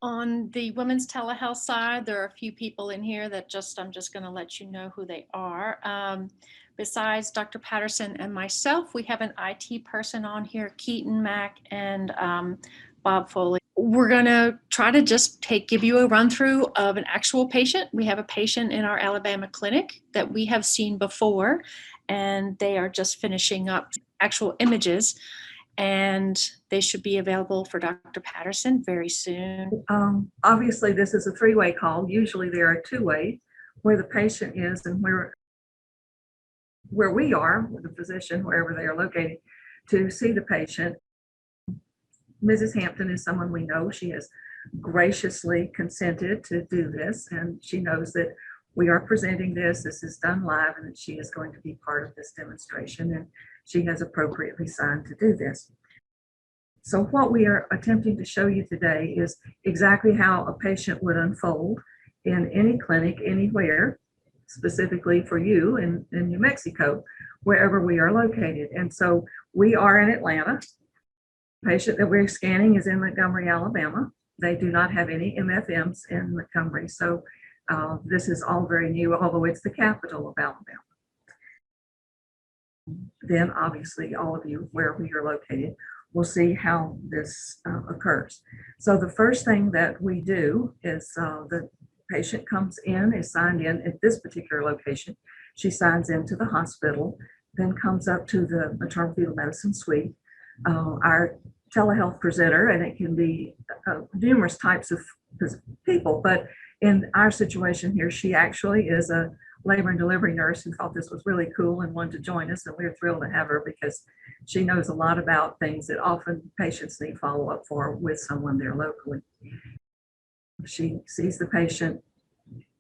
On the women's telehealth side, there are a few people in here that I'm just going to let you know who they are. Besides Dr. Patterson and myself, we have an IT person on here, Keaton Mack and Bob Foley. We're going to try to just give you a run through of an actual patient. We have a patient in our Alabama clinic that we have seen before, and they are just finishing up actual images, and they should be available for Dr. Patterson very soon. Obviously, this is a three-way call. Usually there are two ways, where the patient is and where we are, with the physician, wherever they are located, to see the patient. Mrs. Hampton is someone we know. She has graciously consented to do this, and she knows that we are presenting this. This is done live, and that she is going to be part of this demonstration, and she has appropriately signed to do this. So what we are attempting to show you today is exactly how a patient would unfold in any clinic, anywhere, specifically for you in New Mexico, wherever we are located. And so we are in Atlanta. The patient that we're scanning is in Montgomery, Alabama. They do not have any MFMs in Montgomery. So this is all very new, although it's the capital of Alabama. Then obviously all of you where we are located will see how this occurs. So the first thing that we do is the patient comes in, is signed in at this particular location. She signs into the hospital, then comes up to the Maternal Fetal Medicine suite. Our telehealth presenter, and it can be numerous types of people, but in our situation here, she actually is a labor and delivery nurse who thought this was really cool and wanted to join us, and we're thrilled to have her because she knows a lot about things that often patients need follow-up for with someone there locally. She sees the patient,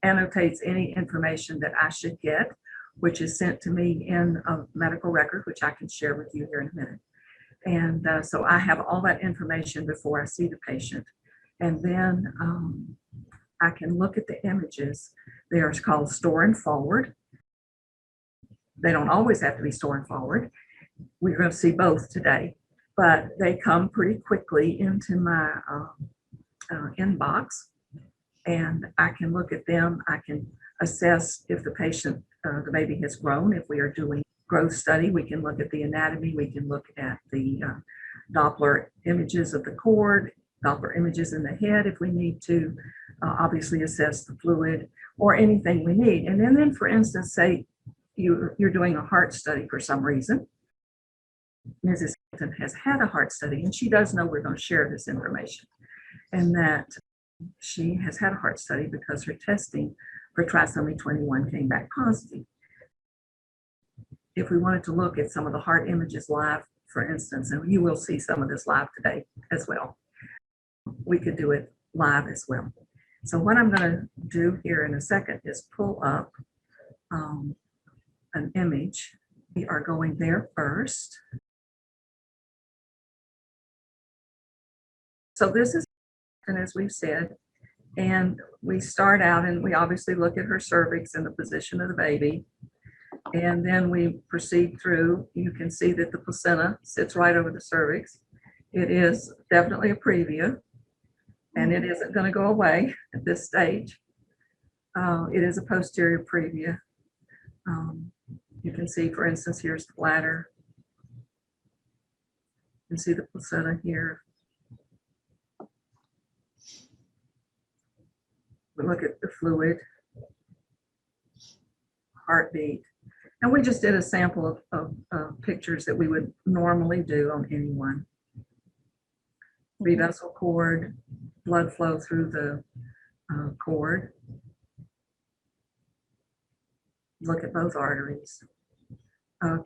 annotates any information that I should get, which is sent to me in a medical record, which I can share with you here in a minute. And so I have all that information before I see the patient. And then I can look at the images. They are called store and forward. They don't always have to be store and forward. We're going to see both today, but they come pretty quickly into my inbox, and I can look at them. I can assess if the patient, the baby has grown. If we are doing growth study, we can look at the anatomy. We can look at the Doppler images of the cord, Doppler images in the head if we need to, obviously assess the fluid or anything we need. And then for instance, say you're doing a heart study for some reason. Mrs. Hampton has had a heart study, and she does know we're going to share this information, and that she has had a heart study because her testing for trisomy 21 came back positive. If we wanted to look at some of the heart images live, for instance, and you will see some of this live today as well, we could do it live as well. So what I'm going to do here in a second is pull up an image. We are going there first. So this is, and as we've said, and we start out and we obviously look at her cervix and the position of the baby. And then we proceed through. You can see that the placenta sits right over the cervix. It is definitely a previa, and it isn't going to go away at this stage. It is a posterior previa. You can see, for instance, here's the bladder. You can see the placenta here. We look at the fluid, heartbeat. And we just did a sample of pictures that we would normally do on anyone. Three-vessel cord, blood flow through the cord. Look at both arteries.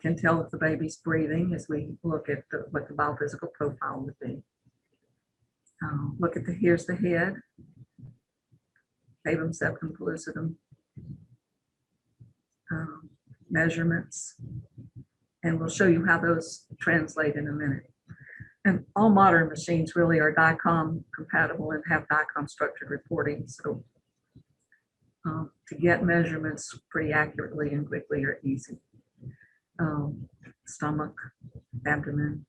Can tell if the baby's breathing as we look at what the biophysical profile would be. Look at here's the head. Cavum, septum, pellucidum. Measurements, and we'll show you how those translate in a minute. And all modern machines really are DICOM compatible and have DICOM structured reporting, so to get measurements pretty accurately and quickly are easy. Stomach, abdomen,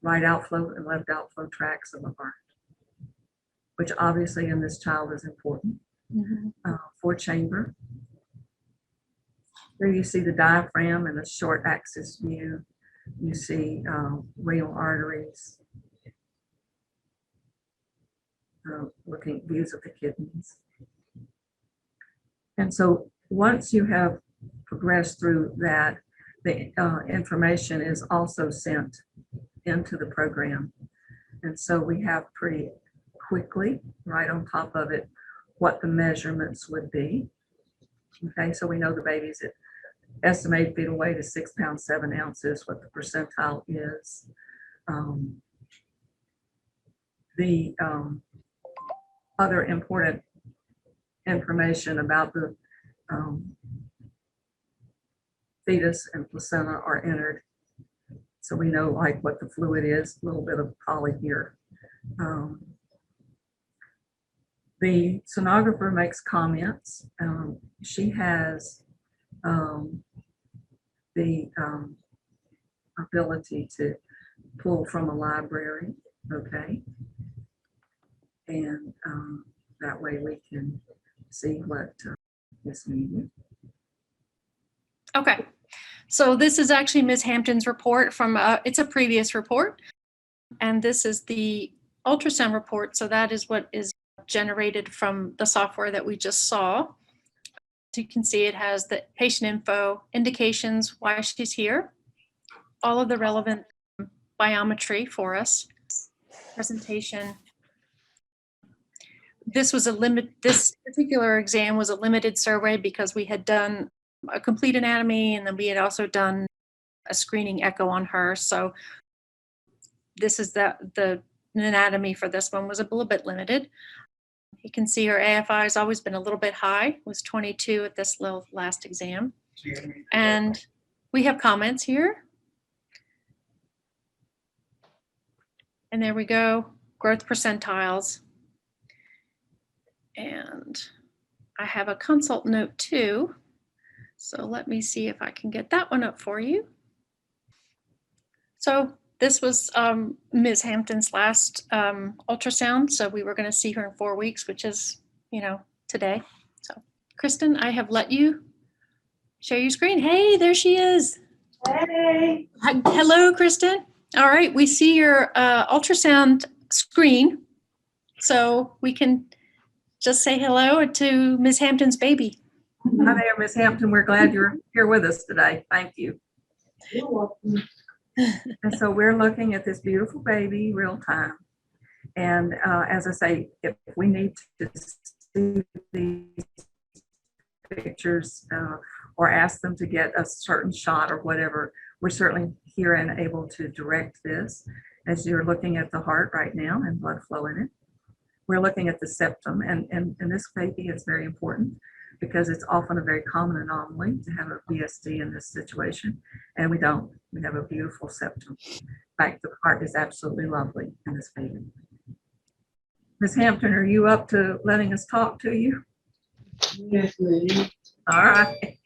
right outflow and left outflow tracts of the heart. which obviously in this child is important. 4-chamber. There you see the diaphragm and the short axis view. You see renal arteries, looking at views of the kidneys. And so once you have progressed through that, the information is also sent into the program. And so we have pretty quickly, right on top of it, what the measurements would be. Okay, so we know the baby's at estimated fetal weight is 6 pounds 7 ounces, what the percentile is. The other important information about the fetus and placenta are entered. So we know like what the fluid is, a little bit of poly here. The sonographer makes comments. She has the ability to pull from a library, okay? And that way we can see what is needed. Okay, so this is actually Ms. Hampton's report from, it's a previous report. And this is the ultrasound report. So that is what is generated from the software that we just saw. So you can see it has the patient info, indications, why she's here, all of the relevant biometry for us, presentation. This particular exam was a limited survey because we had done a complete anatomy and then we had also done a screening echo on her. So this is the anatomy for this one was a little bit limited. You can see her AFI has always been a little bit high, was 22 at this last exam. And we have comments here. And there we go, growth percentiles. And I have a consult note too. So let me see if I can get that one up for you. So this was Ms. Hampton's last ultrasound. So we were going to see her in 4 weeks, which is, today. So Kristen, I have let you share your screen. Hey, there she is. Hey. Hello, Kristen. All right, we see your ultrasound screen. So we can just say hello to Ms. Hampton's baby. Hi there, Ms. Hampton. We're glad you're here with us today. Thank you. You're welcome. And so we're looking at this beautiful baby real time. And as I say, if we need to see these pictures or ask them to get a certain shot or whatever, we're certainly here and able to direct this. As you're looking at the heart right now and blood flow in it, we're looking at the septum. And this baby is very important because it's often a very common anomaly to have a VSD in this situation. And we don't. We have a beautiful septum. In fact, the heart is absolutely lovely in this baby. Ms. Hampton, are you up to letting us talk to you? Yes, ma'am. All right.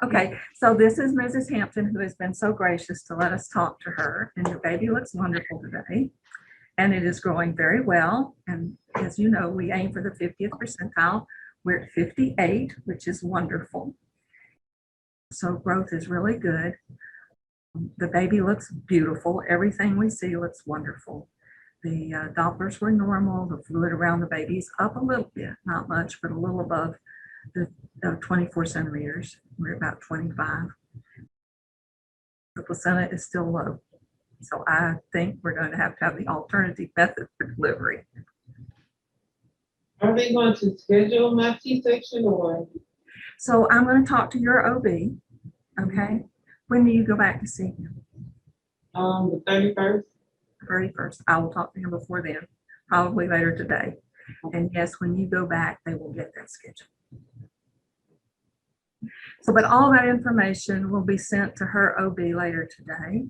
Okay, so this is Mrs. Hampton, who has been so gracious to let us talk to her. And your baby looks wonderful today. And it is growing very well. And as you know, we aim for the 50th percentile. We're at 58, which is wonderful. So growth is really good. The baby looks beautiful. Everything we see looks wonderful. The Dopplers were normal. The fluid around the baby is up a little bit, not much, but a little above the 24 centimeters. We're about 25. The placenta is still low. So I think we're going to have the alternative method for delivery. Are they going to schedule my C-section or? So I'm going to talk to your OB, okay? When do you go back to see him? The 31st. 31st. I will talk to him before then, probably later today. And yes, when you go back, they will get that schedule. So, but all that information will be sent to her OB later today.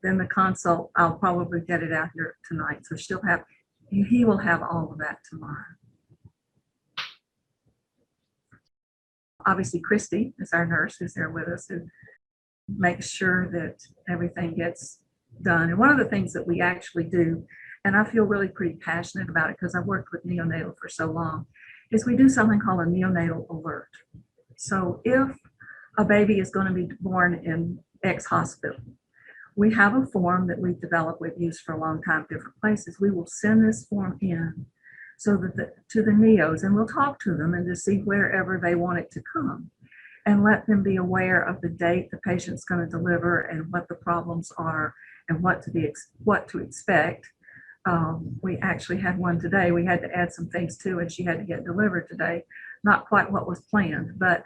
Then the consult, I'll probably get it out here tonight. So he will have all of that tomorrow. Obviously, Christy is our nurse who's there with us who makes sure that everything gets done. And one of the things that we actually do and I feel really pretty passionate about it because I've worked with neonatal for so long, is we do something called a neonatal alert. So if a baby is going to be born in X hospital, we have a form that we've developed, we've used for a long time, different places. We will send this form in so that to the neos, and we'll talk to them and to see wherever they want it to come, and let them be aware of the date the patient's going to deliver and what the problems are and what to expect. We actually had one today. We had to add some things too, and she had to get delivered today. Not quite what was planned, but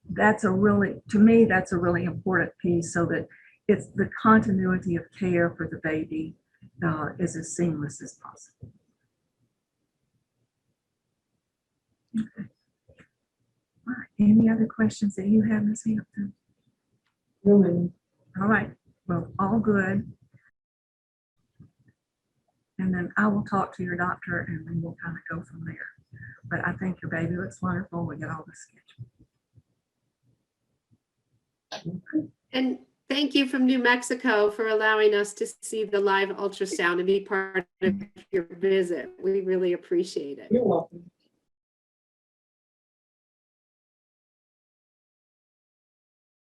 that's to me, that's a really important piece, so that it's the continuity of care for the baby is as seamless as possible. Okay. All right. Any other questions that you have, Ms. Hampton? Really? All right. Well, all good. And then I will talk to your doctor and then we'll kind of go from there. But I think your baby looks wonderful. We get all the schedule. And thank you from New Mexico for allowing us to see the live ultrasound and be part of your visit. We really appreciate it. You're welcome.